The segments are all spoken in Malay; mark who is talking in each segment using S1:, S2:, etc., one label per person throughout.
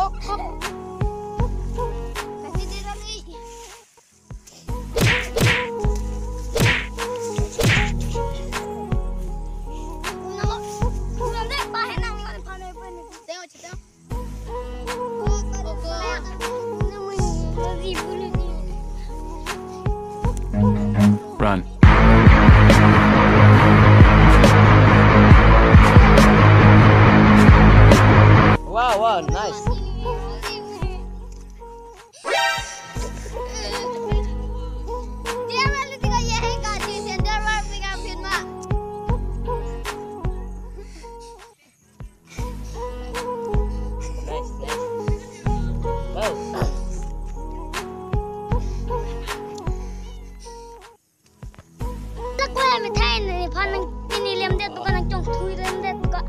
S1: Kasih dia lagi. Tengok cerita.
S2: Run.
S3: Wow, nice.
S1: Dia malu tiga ye gaji sender war tiga firma.
S3: Nice. Wow.
S1: Lagu yang metai ni panang ini lem dia tu kan cong thui lem dia tu kan.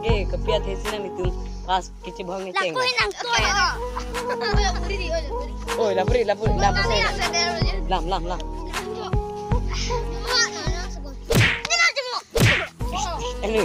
S3: Oke, kepiat hesinan itu pas kecil bang ngeceng.
S1: Lagu yang tu ya.
S3: Oh, lapuri. Lam. Anu,